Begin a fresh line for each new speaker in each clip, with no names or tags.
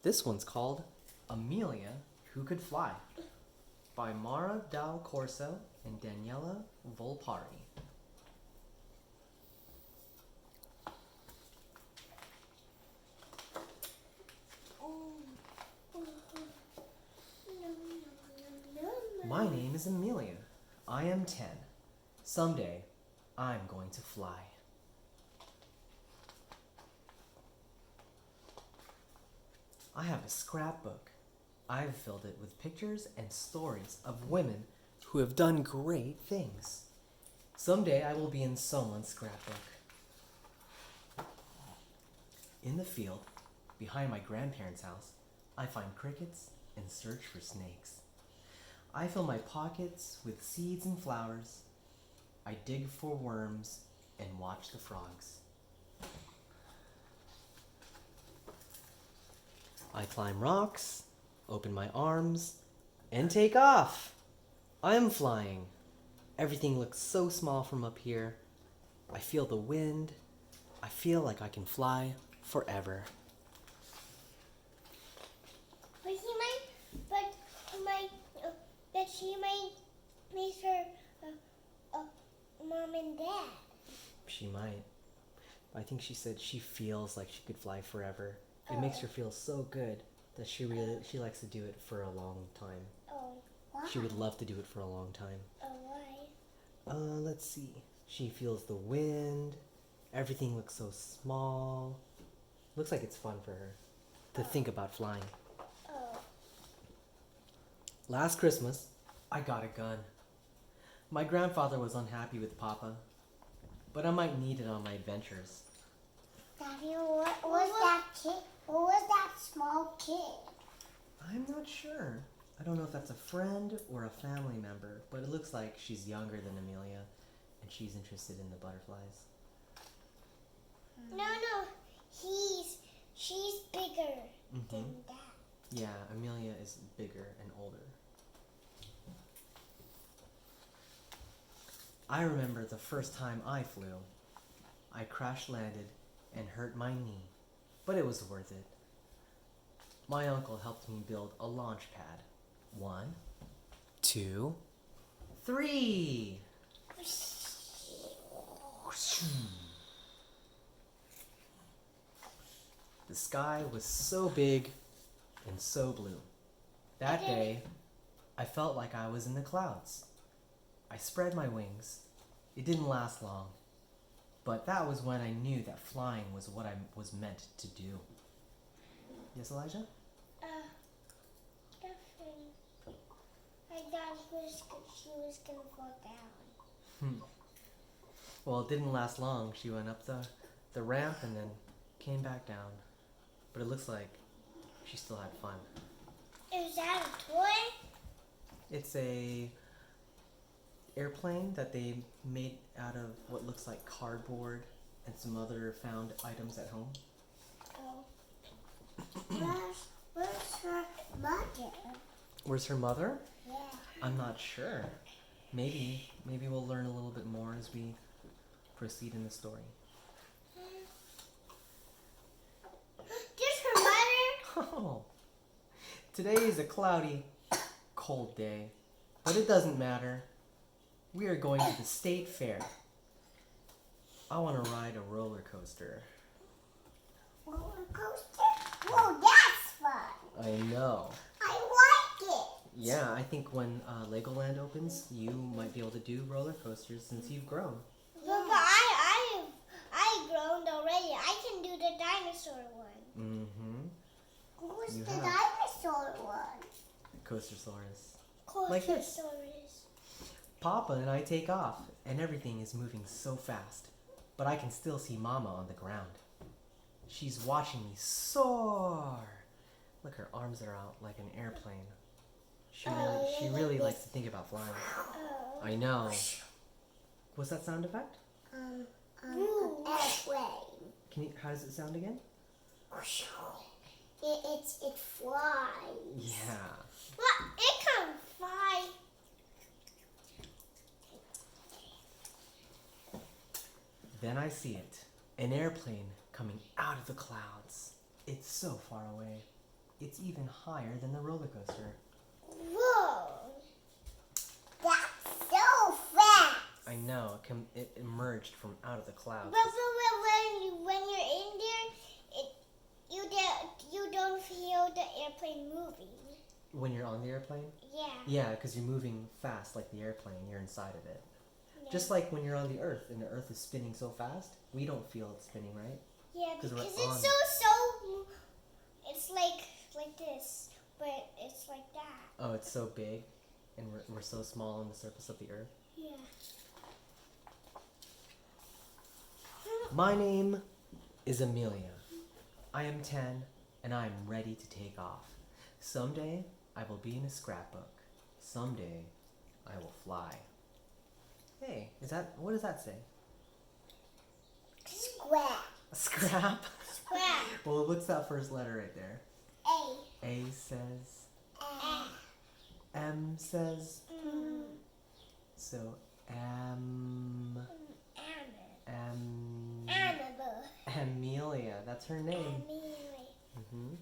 This one's called Amelia, Who Could Fly by Mara Dal Corso and Daniela Volpari. My name is Amelia. I am 10. Someday, I'm going to fly. I have a scrapbook. I've filled it with pictures and stories of women who have done great things. Someday I will be in someone's scrapbook. In the field, behind my grandparents' house, I find crickets and search for snakes. I fill my pockets with seeds and flowers. I dig for worms and watch the frogs. I climb rocks, open my arms, and take off. I'm flying. Everything looks so small from up here. I feel the wind. I feel like I can fly forever.
But she might make her mom and dad.
She might. I think she said she feels like she could fly forever. It makes her feel so good that she likes to do it for a long time.
Oh, why?
She would love to do it for a long time.
Oh, why?
Let's see. She feels the wind. Everything looks so small. Looks like it's fun for her to think about flying.
Oh.
Last Christmas, I got a gun. My grandfather was unhappy with Papa, but I might need it on my adventures.
Daddy, what was that kid? What was that small kid?
I'm not sure. I don't know if that's a friend or a family member, but it looks like she's younger than Amelia, and she's interested in the butterflies.
No, she's bigger than that.
Yeah, Amelia is bigger and older. I remember the first time I flew. I crash landed and hurt my knee, but it was worth it. My uncle helped me build a launch pad. 1, 2, 3. The sky was so big and so blue. That day, I felt like I was in the clouds. I spread my wings. It didn't last long, but that was when I knew that flying was what I was meant to do. Yes, Elijah?
Definitely. I thought she was gonna fall down.
Well, it didn't last long. She went up the ramp and then came back down. But it looks like she still had fun.
Is that a toy?
It's a airplane that they made out of what looks like cardboard and some other found items at home.
Oh. Where's her mother?
Where's her mother?
Yeah.
I'm not sure. Maybe we'll learn a little bit more as we proceed in the story.
Just her mother?
Oh, today is a cloudy, cold day, but it doesn't matter. We are going to the state fair. I want to ride a roller coaster.
Roller coaster? Whoa, that's fun.
I know.
I like it.
Yeah, I think when Legoland opens, you might be able to do roller coasters since you've grown.
But I've grown already. I can do the dinosaur one.
Mm-hmm.
Who's
You
the
have.
dinosaur one?
Coastersaurus. Like this. Papa and I take off, and everything is moving so fast, but I can still see Mama on the ground. She's watching me soar. Look, her arms are out like an airplane. She really likes to think about flying.
Oh.
I know. What's that sound effect?
Airplane.
How does it sound again?
It flies.
Yeah.
Well, it can fly.
Then I see it. An airplane coming out of the clouds. It's so far away. It's even higher than the roller coaster.
Whoa! That's so fast!
I know, it emerged from out of the clouds.
But when you're in there, you don't feel the airplane moving.
When you're on the airplane?
Yeah.
Yeah, because you're moving fast like the airplane. You're inside of it.
Yeah.
Just like when you're on the Earth and the Earth is spinning so fast, we don't feel it spinning, right?
Yeah, because
we're
it's
on.
so. It's like this, but it's like that.
Oh, it's so big, and we're so small on the surface of the Earth.
Yeah.
My name is Amelia. I am 10, and I am ready to take off. Someday, I will be in a scrapbook. Someday, I will fly. Hey, what does that say?
Scrap.
Scrap?
Scrap.
Well, what's that first letter right there?
A.
A says.
A.
M says. So, Amelia. That's her name.
Amelia.
Mm-hmm.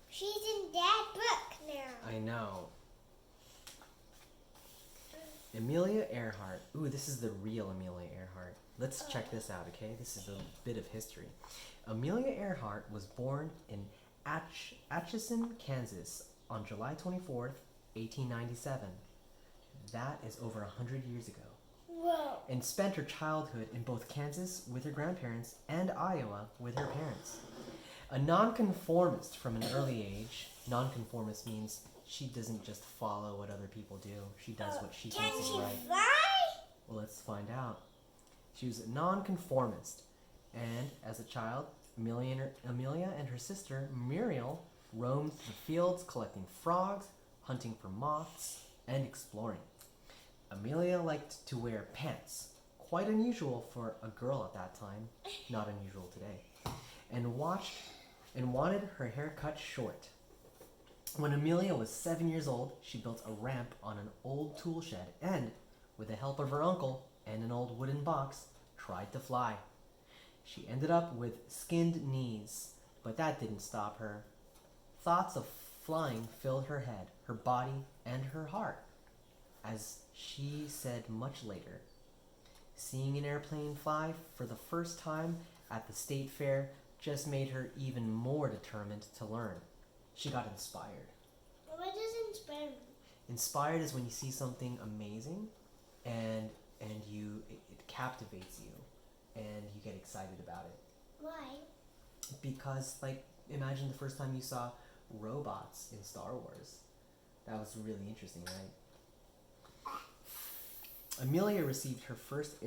She's in that book now.
I know. Amelia Earhart. Ooh, this is the real Amelia Earhart. Let's check this out, okay? This is a bit of history. Amelia Earhart was born in Atchison, Kansas on July 24th, 1897. That is over 100 years ago.
Whoa.
And spent her childhood in both Kansas with her grandparents and Iowa with her parents. A nonconformist from an early age. Nonconformist means she doesn't just follow what other people do. She does what she thinks is right.
Can she fly?
Well, let's find out. She was a nonconformist. And as a child, Amelia and her sister, Muriel, roamed the fields collecting frogs, hunting for moths, and exploring. Amelia liked to wear pants, quite unusual for a girl at that time, not unusual today, and wanted her hair cut short. When Amelia was 7 years old, she built a ramp on an old tool shed and, with the help of her uncle and an old wooden box, tried to fly. She ended up with skinned knees, but that didn't stop her. Thoughts of flying filled her head, her body, and her heart. As she said much later, seeing an airplane fly for the first time at the state fair just made her even more determined to learn. She got inspired.
What does inspire me?
Inspired is when you see something amazing and it captivates you and you get excited about it.
Why?
Because, like, imagine the first time you saw robots in Star Wars. That was really interesting, right? Amelia received her first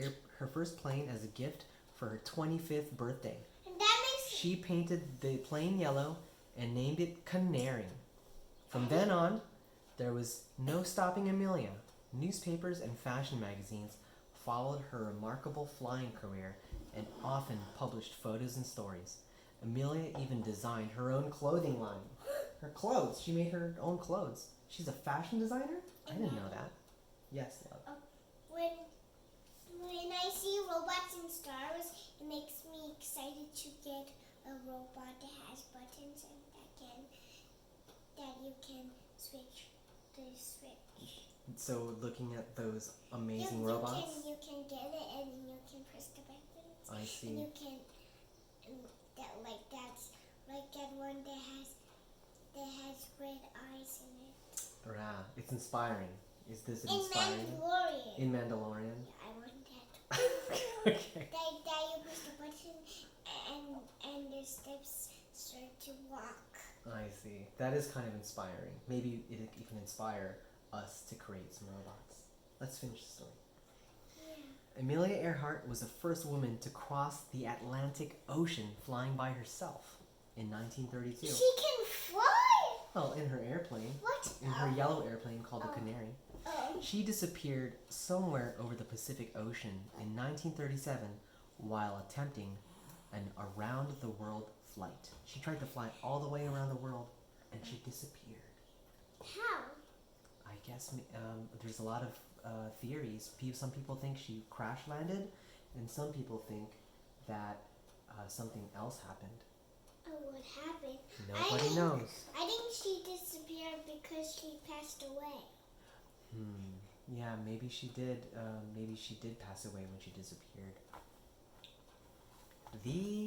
plane as a gift for her 25th birthday.
And that makes
She painted the plane yellow and named it Canary. From then on, there was no stopping Amelia. Newspapers and fashion magazines followed her remarkable flying career and often published photos and stories. Amelia even designed her own clothing line. Her clothes. She made her own clothes. She's a fashion designer? I didn't know that. Yes, love.
When I see robots in Star Wars, it makes me excited to get a robot that has buttons and that you can switch the switch.
So looking at those amazing robots?
You can get it and you can press the buttons.
I see.
And you can that's that one that has red eyes in it.
Yeah, it's inspiring. Is this inspiring?
In Mandalorian.
In Mandalorian?
Yeah, I want that.
Okay.
That you push the button and the steps start to walk.
I see. That is kind of inspiring. Maybe it can inspire us to create some robots. Let's finish the story.
Yeah.
Amelia Earhart was the first woman to cross the Atlantic Ocean flying by herself in 1932.
She can fly?
Well, in her airplane.
What?
In her yellow airplane called the Canary.
Oh.
She disappeared somewhere over the Pacific Ocean in 1937 while attempting an around-the-world flight. She tried to fly all the way around the world, and she disappeared.
How?
I guess there's a lot of theories. Some people think she crash landed, and some people think that something else happened.
what happened?
Nobody knows.
I think she disappeared because she passed away.
Yeah, maybe she did. Maybe she did pass away when she disappeared. The